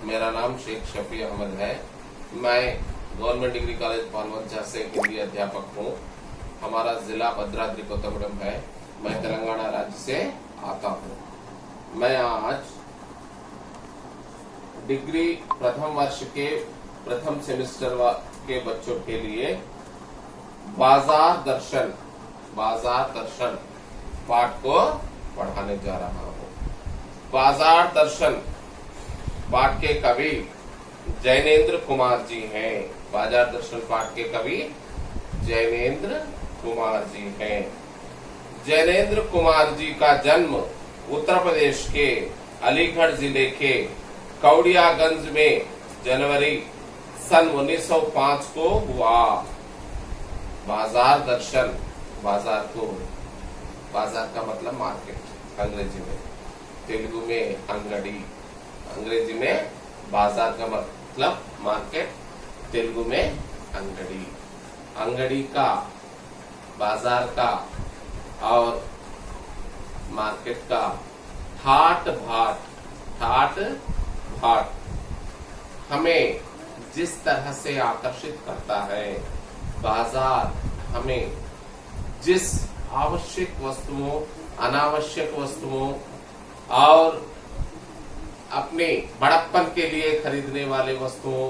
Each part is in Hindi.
मेरा नाम शेख शफी अहमद है। मैं गवर्नमेंट डिग्री कॉलेज पानवंचा से हिंदी अध्यापक हूँ। हमारा जिला भद्राद्री कोत्तगुडम है। मैं तेलंगाना राज्य से आता हूँ। मैं आज डिग्री प्रथम वर्ष के प्रथम सेमेस्टर के बच्चों के लिए बाजार दर्शन पाठ को पढ़ाने जा रहा हूँ। बाजार दर्शन पाठ के कवि जैनेन्द्र कुमार जी हैं। बाजार दर्शन पाठ के कवि जैनेन्द्र कुमार जी हैं। जैनेन्द्र कुमार जी का जन्म उत्तर प्रदेश के अलीगढ़ जिले के कौड़ियागंज में जनवरी सन 1905 को हुआ। बाजार दर्शन, बाजार का मतलब मार्केट अंग्रेजी में, तेलुगु में अंगड़ी, अंग्रेजी में बाजार का मतलब मार्केट, तेलुगु में अंगड़ी। अंगड़ी का, बाजार का और मार्केट का ठाट भाट हमें जिस तरह से आकर्षित करता है, बाजार हमें जिस आवश्यक वस्तुओं, अनावश्यक वस्तुओं और अपने बड़प्पन के लिए खरीदने वाले वस्तुओं,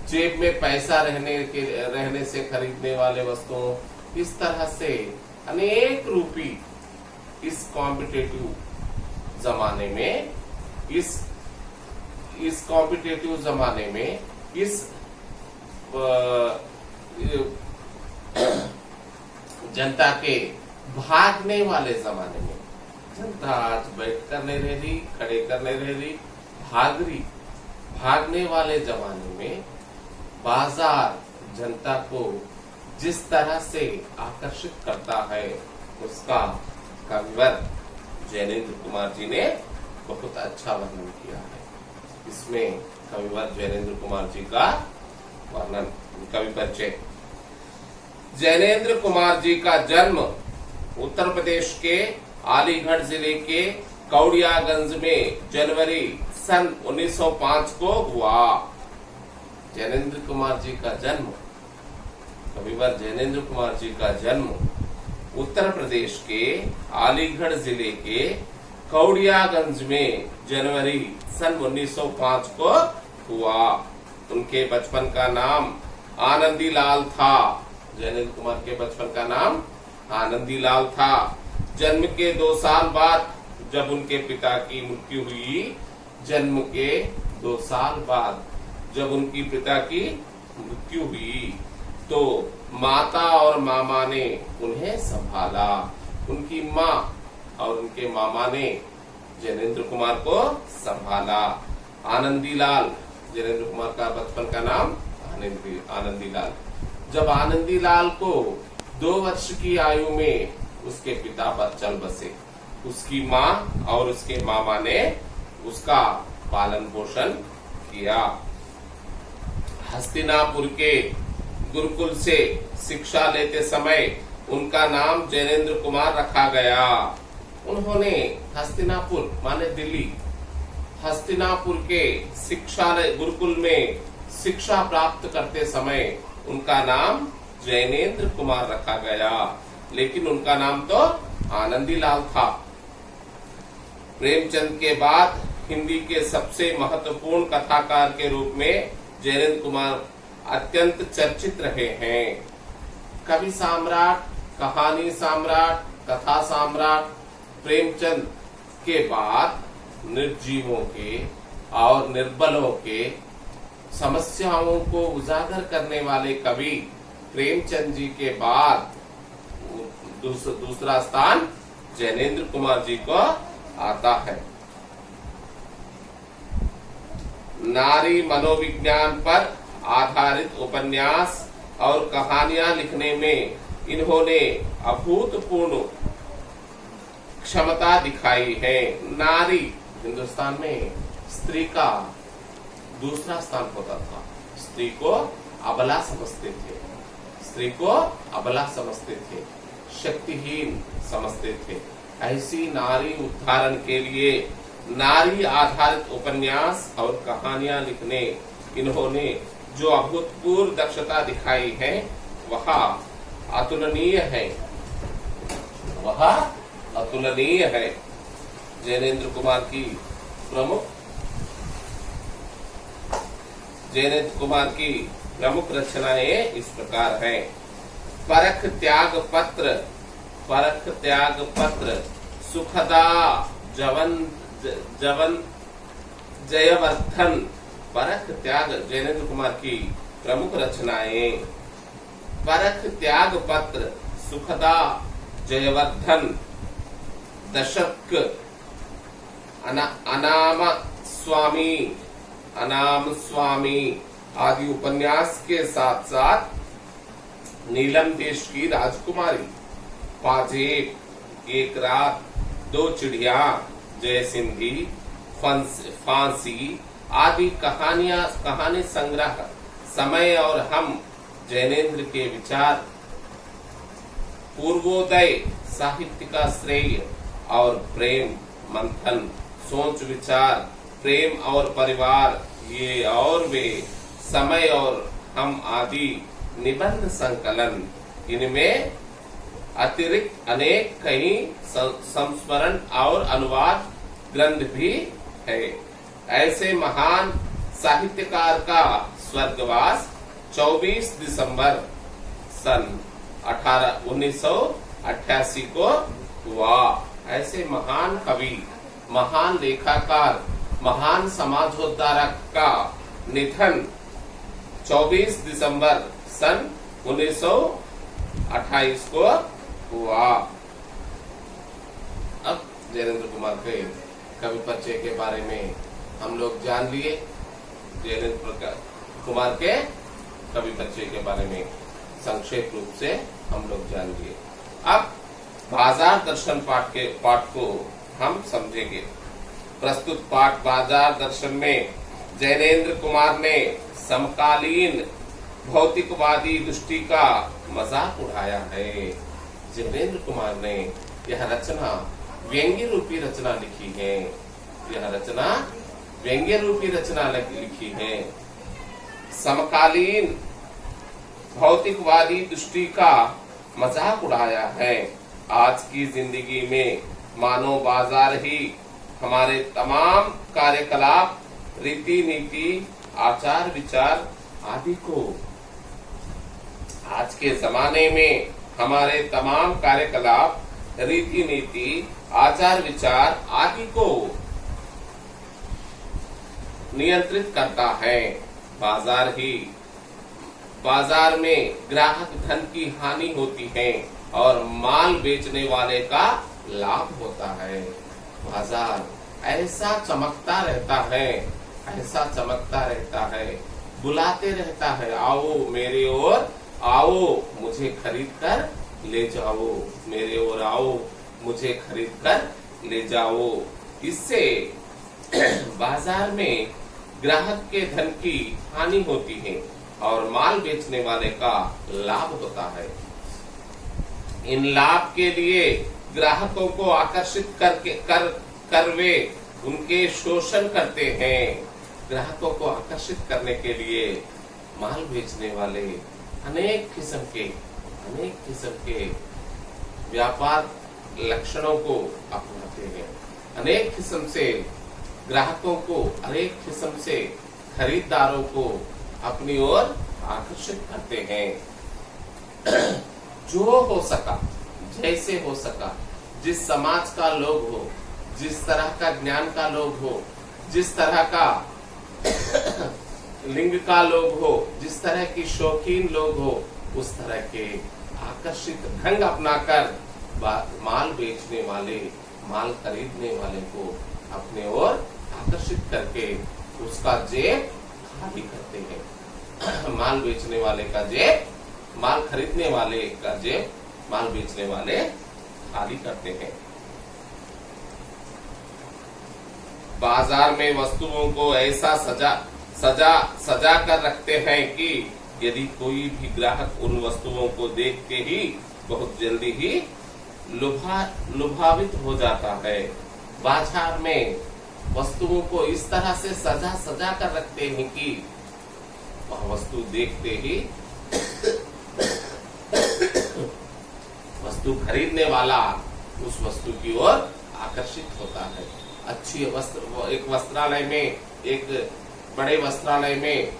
जेब में पैसा रहने से खरीदने वाले वस्तुओं, इस तरह से अनेक रूपी इस कॉम्पिटिटिव जमाने में, इस कॉम्पिटिटिव जमाने में, इस जनता के भागने वाले जमाने में, जनता आज बैठ कर नहीं रह रही, खड़े कर नहीं रह रही, भागने वाले जमाने में बाजार जनता को जिस तरह से आकर्षित करता है, उसका कविवर जैनेन्द्र कुमार जी ने बहुत अच्छा वर्णन किया है। इसमें कविवर जैनेन्द्र कुमार जी का वर्णन, कवि परिचय। जैनेन्द्र कुमार जी का जन्म उत्तर प्रदेश के अलीगढ़ जिले के कौड़ियागंज में जनवरी सन 1905 को हुआ। जैनेन्द्र कुमार जी का जन्म, कविवर जैनेन्द्र कुमार जी का जन्म उत्तर प्रदेश के अलीगढ़ जिले के कौड़ियागंज में जनवरी सन 1905 को हुआ। उनके बचपन का नाम आनंदी लाल था। जैनेन्द्र कुमार के बचपन का नाम आनंदी लाल था। जन्म के 2 साल बाद जब उनके पिता की मृत्यु हुई, जन्म के 2 साल बाद जब उनकी पिता की मृत्यु हुई, तो माता और मामा ने उन्हें संभाला। उनकी माँ और उनके मामा ने जैनेन्द्र कुमार को संभाला। आनंदी लाल, जैनेन्द्र कुमार का बचपन का नाम आनंदी लाल। जब आनंदी लाल को 2 वर्ष की आयु में उसके पिता पर चल बसे, उसकी माँ और उसके मामा ने उसका पालन पोषण किया। हस्तिनापुर के गुरुकुल से शिक्षा लेते समय उनका नाम जैनेन्द्र कुमार रखा गया। उन्होंने हस्तिनापुर माने दिल्ली, हस्तिनापुर के गुरुकुल में शिक्षा प्राप्त करते समय उनका नाम जैनेन्द्र कुमार रखा गया, लेकिन उनका नाम तो आनंदी लाल था। प्रेमचंद के बाद हिंदी के सबसे महत्वपूर्ण कथाकार के रूप में जैनेन्द्र कुमार अत्यंत चर्चित रहे हैं। कवि सम्राट, कहानी सम्राट, कथा सम्राट प्रेमचंद के बाद निर्जीवों के और निर्बलों के समस्याओं को उजागर करने वाले कवि प्रेमचंद जी के बाद दूसरा स्थान जैनेन्द्र कुमार जी को आता है। नारी मनोविज्ञान पर आधारित उपन्यास और कहानियां लिखने में इन्होंने अभूतपूर्व क्षमता दिखाई है। नारी, हिंदुस्तान में स्त्री का दूसरा स्थान होता था। स्त्री को अबला समझते थे, स्त्री को अबला समझते थे, शक्तिहीन समझते थे। ऐसी नारी उद्धारण के लिए नारी आधारित उपन्यास और कहानियां लिखने इन्होंने जो अभूतपूर्व दक्षता दिखाई है वह अतुलनीय है, वह अतुलनीय है। जैनेन्द्र कुमार की प्रमुख रचनाएं इस प्रकार हैं। परख त्याग पत्र, सुखदा जयवर्धन। परख त्याग जैनेन्द्र कुमार की प्रमुख रचनाएं। परख त्याग पत्र, सुखदा जयवर्धन, दशक, अनाम स्वामी आदि उपन्यास के साथ साथ नीलम देश की राजकुमारी, पाजेब, एक रात, दो चिड़िया, जय सिंधी, फांसी आदि कहानी संग्रह, समय और हम, जैनेन्द्र के विचार, पूर्वोदय, साहित्य का श्रेय और प्रेम मंथन, सोच विचार, प्रेम और परिवार, ये और वे, समय और हम आदि निबंध संकलन। इनमें अतिरिक्त अनेक कई संस्मरण और अनुवाद ग्रंथ भी है। ऐसे महान साहित्यकार का स्वर्गवास 24 दिसंबर सन 1988 को हुआ। ऐसे महान कवि, महान लेखाकार, महान समाजोद्धारक का निधन 24 दिसंबर सन 1928 को हुआ। अब जैनेन्द्र कुमार के कवि परिचय के बारे में हम लोग जान लिए। जैनेन्द्र कुमार के कवि परिचय के बारे में संक्षेप रूप से हम लोग जान लिए। अब बाजार दर्शन पाठ को हम समझेंगे। प्रस्तुत पाठ बाजार दर्शन में जैनेन्द्र कुमार ने समकालीन भौतिकवादी दृष्टि का मजाक उड़ाया है। जैनेन्द्र कुमार ने यह रचना व्यंग्य रूपी रचना लिखी है। यह रचना व्यंग्य रूपी रचना लिखी है। समकालीन भौतिकवादी दृष्टि का मजाक उड़ाया है। आज की जिंदगी में मानव बाजार ही हमारे तमाम कार्यकलाप, रीति नीति, आचार विचार आदि को, आज के जमाने में हमारे तमाम कार्यकलाप, रीति नीति, आचार विचार आदि को नियंत्रित करता है। बाजार में ग्राहक धन की हानि होती है और माल बेचने वाले का लाभ होता है। बाजार ऐसा चमकता रहता है, बुलाते रहता है, आओ मेरे ओर आओ, मुझे खरीद कर ले जाओ, मेरे ओर आओ, मुझे खरीद कर ले जाओ। इससे बाजार में ग्राहक के धन की हानि होती है और माल बेचने वाले का लाभ होता है। इन लाभ के लिए ग्राहकों को आकर्षित कर वे उनके शोषण करते हैं। ग्राहकों को आकर्षित करने के लिए माल बेचने वाले अनेक किस्म के व्यापार लक्षणों को अपनाते हैं। अनेक किस्म से ग्राहकों को, अनेक किस्म से खरीदारों को अपनी ओर आकर्षित करते हैं। जो हो सका, जैसे हो सका, जिस समाज का लोग हो, जिस तरह का ज्ञान का लोग हो, जिस तरह का लिंग का लोग हो, जिस तरह की शौकीन लोग हो, उस तरह के आकर्षित ढंग अपनाकर माल बेचने वाले, माल खरीदने वाले को अपने ओर आकर्षित करके उसका जेब खाली करते हैं। माल बेचने वाले का जेब, माल खरीदने वाले का जेब, माल बेचने वाले खाली करते हैं। बाजार में वस्तुओं को ऐसा सजा कर रखते हैं कि यदि कोई भी ग्राहक उन वस्तुओं को देख के ही बहुत जल्दी ही लुभावित हो जाता है। बाजार में वस्तुओं को इस तरह से सजा सजा कर रखते हैं कि वह वस्तु देखते ही वस्तु खरीदने वाला उस वस्तु की ओर आकर्षित होता है। अच्छी वस्त्र, एक वस्त्रालय में, एक बड़े वस्त्रालय में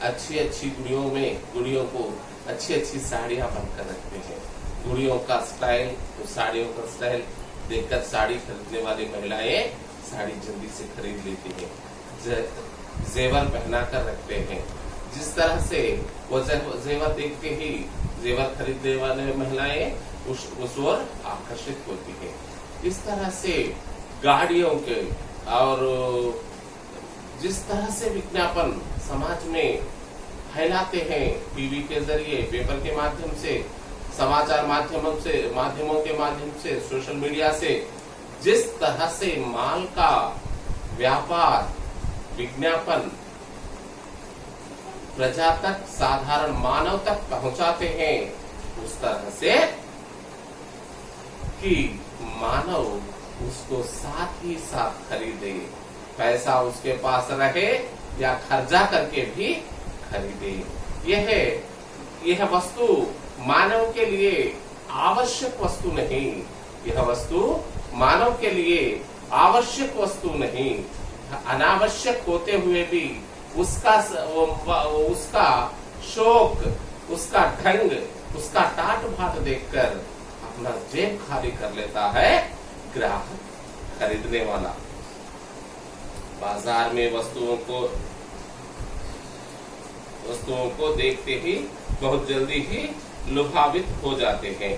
अच्छी अच्छी गुड़ियों को अच्छी अच्छी साड़ियां बनकर रखते हैं। गुड़ियों का स्टाइल, तो साड़ियों का स्टाइल देखकर साड़ी खरीदने वाली महिलाएं साड़ी जल्दी से खरीद लेती हैं, जेवर पहना कर रखते हैं। जिस तरह से वो जेवर देखते ही जेवर खरीदने वाले महिलाएं उस ओर आकर्षित होती है। इस तरह से गाड़ियों के और जिस तरह से विज्ञापन समाज में फैलाते हैं, टीवी के जरिए, पेपर के माध्यम से, समाचार माध्यमों के माध्यम से, सोशल मीडिया से, जिस तरह से माल का व्यापार, विज्ञापन प्रजा तक, साधारण मानव तक पहुंचाते हैं, उस तरह से कि मानव उसको साथ ही साथ खरीदे, पैसा उसके पास रहे या खर्चा करके भी खरीदे। यह वस्तु मानव के लिए आवश्यक वस्तु नहीं, यह वस्तु मानव के लिए आवश्यक वस्तु नहीं, अनावश्यक होते हुए भी उसका शौक, उसका ढंग, उसका टाट भाट देखकर अपना जेब खाली कर लेता है ग्राहक, खरीदने वाला। बाजार में वस्तुओं को देखते ही बहुत जल्दी ही लुभावित हो जाते हैं।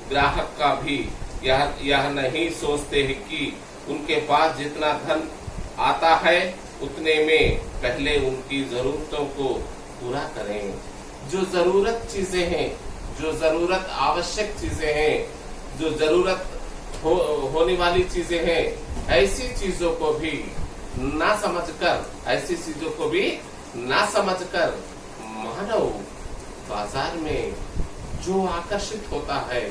ग्राहक का भी यह नहीं सोचते हैं कि उनके पास जितना धन आता है उतने में पहले उनकी जरूरतों को पूरा करें। जो जरूरत चीजें हैं, जो जरूरत आवश्यक चीजें हैं, जो जरूरत होने वाली चीजें हैं, ऐसी चीजों को भी ना समझकर मानव बाजार में जो आकर्षित होता है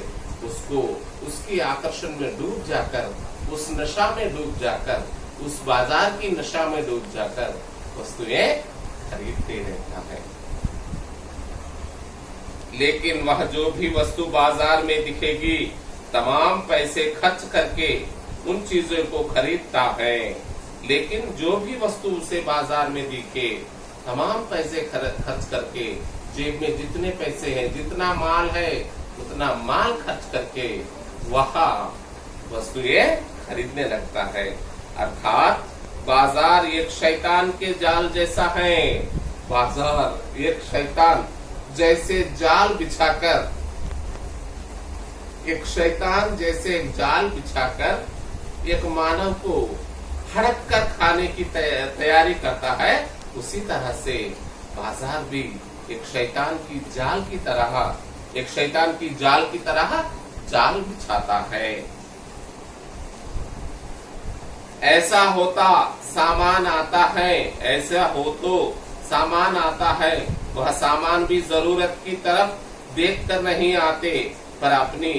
उसको, उसकी आकर्षण में डूब जाकर, उस नशा में डूब जाकर, उस बाजार की नशा में डूब जाकर वस्तुएं खरीदते रहता है। लेकिन वह जो भी वस्तु बाजार में दिखेगी, तमाम पैसे खर्च करके उन चीजों को खरीदता है। लेकिन जो भी वस्तु उसे बाजार में दिखे, तमाम पैसे खर्च करके, जेब में जितने पैसे हैं, जितना माल है, उतना माल खर्च करके वह वस्तुएं खरीदने लगता है। अर्थात बाजार एक शैतान के जाल जैसा है। बाजार एक शैतान जैसे जाल बिछाकर, एक शैतान जैसे जाल बिछाकर एक मानव को हड़प कर खाने की तैयारी करता है, उसी तरह से बाजार भी एक शैतान की जाल की तरह जाल बिछाता है। ऐसा होता सामान आता है, ऐसा हो तो सामान आता है। वह सामान भी जरूरत की तरफ देख कर नहीं आते, पर अपनी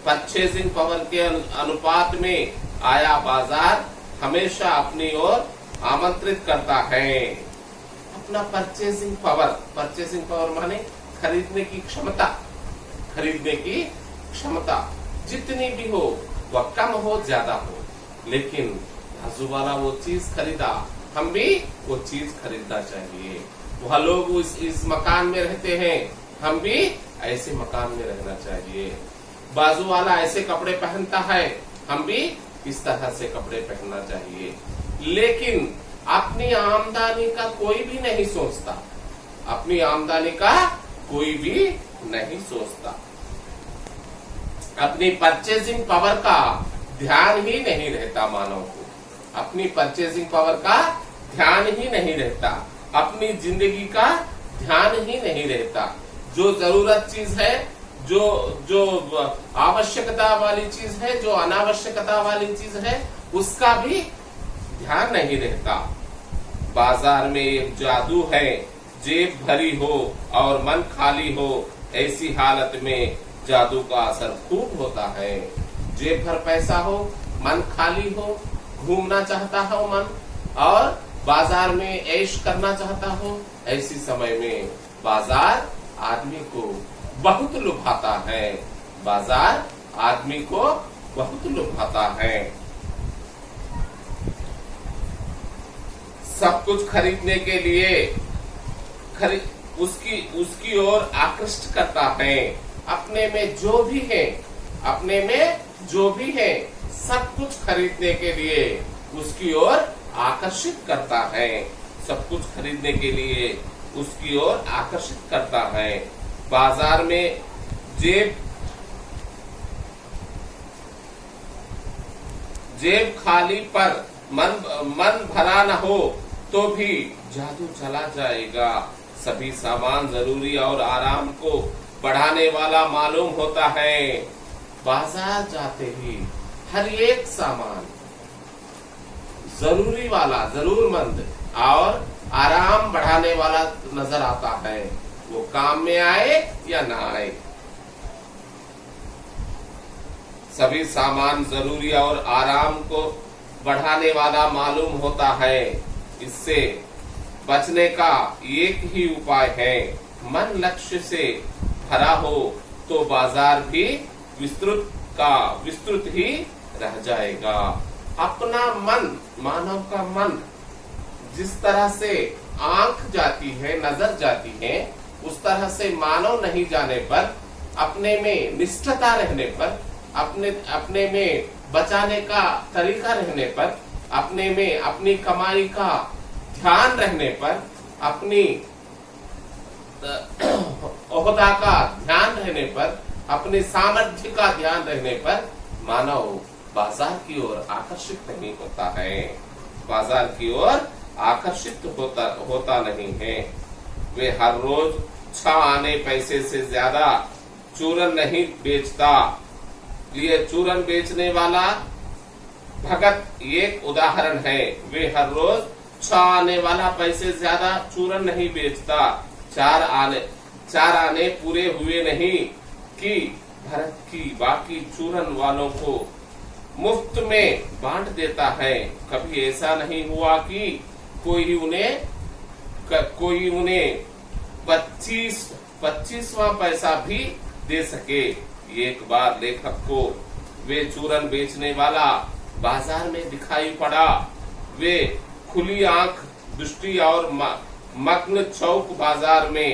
परचेजिंग पावर के अनुपात में आया बाजार हमेशा अपनी ओर आमंत्रित करता है। अपना परचेजिंग पावर माने खरीदने की क्षमता जितनी भी हो, वह कम हो ज्यादा हो, लेकिन बाजू वाला वो चीज खरीदा, हम भी वो चीज खरीदना चाहिए। वह लोग इस मकान में रहते हैं, हम भी ऐसे मकान में रहना चाहिए। बाजू वाला ऐसे कपड़े पहनता है, हम भी इस तरह से कपड़े पहनना चाहिए। लेकिन अपनी आमदनी का कोई भी नहीं सोचता, अपनी आमदनी का कोई भी नहीं सोचता, अपनी परचेजिंग पावर का ध्यान ही नहीं रहता। मानव को अपनी परचेजिंग पावर का ध्यान ही नहीं रहता, अपनी जिंदगी का ध्यान ही नहीं रहता। जो जरूरत चीज है, जो आवश्यकता वाली चीज है, जो अनावश्यकता वाली चीज है, उसका भी ध्यान नहीं रहता। बाजार में एक जादू है, जेब भरी हो और मन खाली हो, ऐसी हालत में जादू का असर खूब होता है। जेब भर पैसा हो, मन खाली हो, घूमना चाहता हो मन, और बाजार में ऐश करना चाहता हो, ऐसी समय में बाजार आदमी को बहुत लुभाता है। बाजार आदमी को बहुत लुभाता है। सब कुछ खरीदने के लिए उसकी ओर आकृष्ट करता है। अपने में जो भी है सब कुछ खरीदने के लिए उसकी ओर आकर्षित करता है। सब कुछ खरीदने के लिए उसकी ओर आकर्षित करता है। बाजार में जेब खाली पर मन भरा न हो तो भी जादू चला जाएगा। सभी सामान जरूरी और आराम को बढ़ाने वाला मालूम होता है। बाजार जाते ही हर एक सामान जरूरी वाला, जरूरमंद और आराम बढ़ाने वाला नजर आता है, वो काम में आए या ना आए। सभी सामान जरूरी और आराम को बढ़ाने वाला मालूम होता है। इससे बचने का एक ही उपाय है, मन लक्ष्य से भरा हो तो बाजार भी विस्तृत ही रह जाएगा। अपना मन, मानव का मन जिस तरह से आंख जाती है, नजर जाती है, उस तरह से मानव नहीं जाने पर, अपने में निष्ठता रहने पर, अपने में बचाने का तरीका रहने पर, अपने में अपनी कमाई का ध्यान रहने पर, अपनी ओहदा का ध्यान रहने पर, अपने सामर्थ्य का ध्यान रहने पर मानव बाजार की ओर आकर्षित नहीं होता है। बाजार की ओर आकर्षित होता नहीं है। वे हर रोज 6 आने पैसे से ज्यादा चूरन नहीं बेचता। ये चूरन बेचने वाला भगत एक उदाहरण है। वे हर रोज 6 आने वाला पैसे ज्यादा चूरन नहीं बेचता। 4 आने पूरे हुए नहीं कि भरत की बाकी चूरन वालों को मुफ्त में बांट देता है। कभी ऐसा नहीं हुआ कि कोई उन्हें 25वां पैसा भी दे सके। एक बार लेखक को वे चूरन बेचने वाला बाजार में दिखाई पड़ा। वे खुली आंख दृष्टि और मग्न चौक बाजार में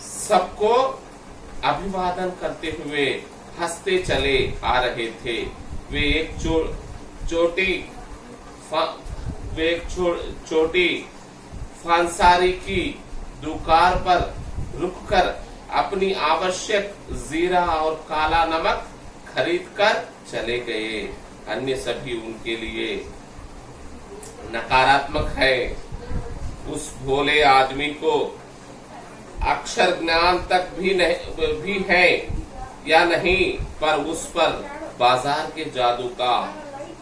सबको अभिवादन करते हुए हंसते चले आ रहे थे। वे एक छोटी फांसारी की दुकान पर रुककर अपनी आवश्यक जीरा और काला नमक खरीदकर चले गए। अन्य सभी उनके लिए नकारात्मक है। उस भोले आदमी को अक्षर ज्ञान तक भी है या नहीं, पर उस पर बाजार के जादू का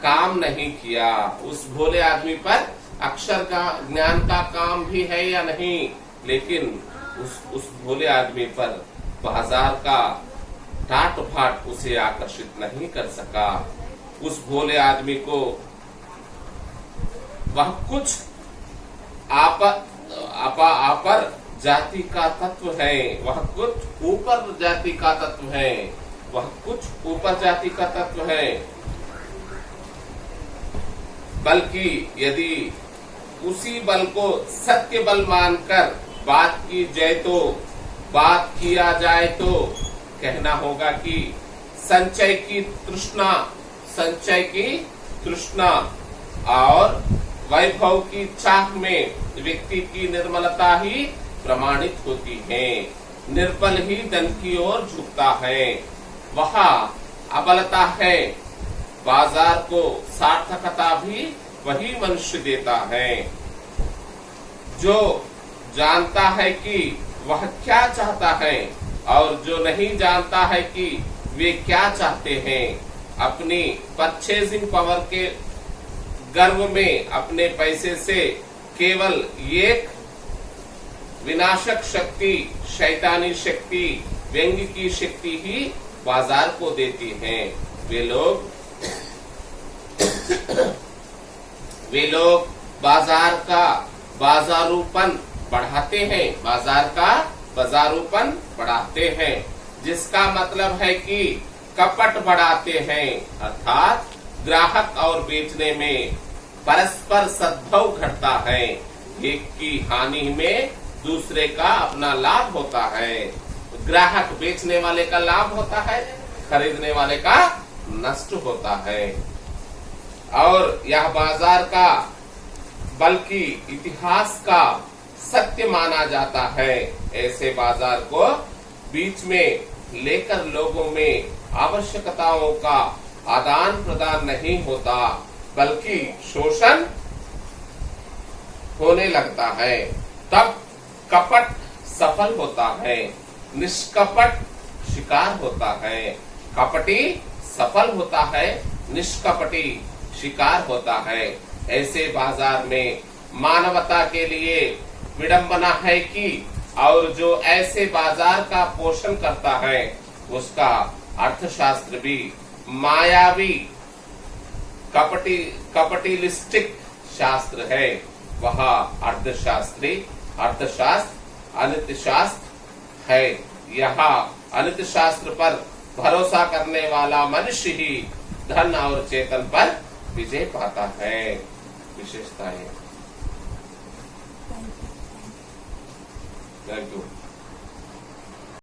काम नहीं किया। उस भोले आदमी पर अक्षर का ज्ञान का काम भी है या नहीं, लेकिन उस भोले आदमी पर बाजार का ठाट फाट उसे आकर्षित नहीं कर सका। उस भोले आदमी को वह कुछ अपर जाति का तत्व है, वह कुछ ऊपर जाति का तत्व है, वह कुछ ऊपर जाति का तत्व है। बल्कि यदि उसी बल को सत्य बल मानकर बात किया जाए तो कहना होगा कि संचय की तृष्णा और वैभव की चाह में व्यक्ति की निर्मलता ही प्रमाणित होती है। निर्बल ही धन की ओर झुकता है, वहाँ अबलता है। बाजार को सार्थकता भी वही मनुष्य देता है जो जानता है कि वह क्या चाहता है और जो नहीं जानता है कि वे क्या चाहते हैं। अपनी परचेजिंग पावर के गर्व में अपने पैसे से केवल एक विनाशक शक्ति, शैतानी शक्ति, व्यंग की शक्ति ही बाजार को देती है। वे लोग बाजार का बाजारूपन बढ़ाते हैं, बाजार का बाजारूपन बढ़ाते हैं, जिसका मतलब है कि कपट बढ़ाते हैं, अर्थात ग्राहक और बेचने में परस्पर सद्भाव घटता है। एक की हानि में दूसरे का अपना लाभ होता है। ग्राहक बेचने वाले का लाभ होता है, खरीदने वाले का नष्ट होता है। और यह बाजार का बल्कि इतिहास का सत्य माना जाता है। ऐसे बाजार को बीच में लेकर लोगों में आवश्यकताओं का आदान प्रदान नहीं होता, बल्कि शोषण होने लगता है। तब कपट सफल होता है, निष्कपट शिकार होता है। कपटी सफल होता है, निष्कपटी शिकार होता है। ऐसे बाजार में मानवता के लिए विडंबना है कि और जो ऐसे बाजार का पोषण करता है उसका अर्थशास्त्र भी मायावी कपटिलिस्टिक शास्त्र है। वह अर्थशास्त्र अनित्य शास्त्र है। यह अनित्य शास्त्र पर भरोसा करने वाला मनुष्य ही धन और चेतन पर विजय पाता है। विशेषताएं। Thank you.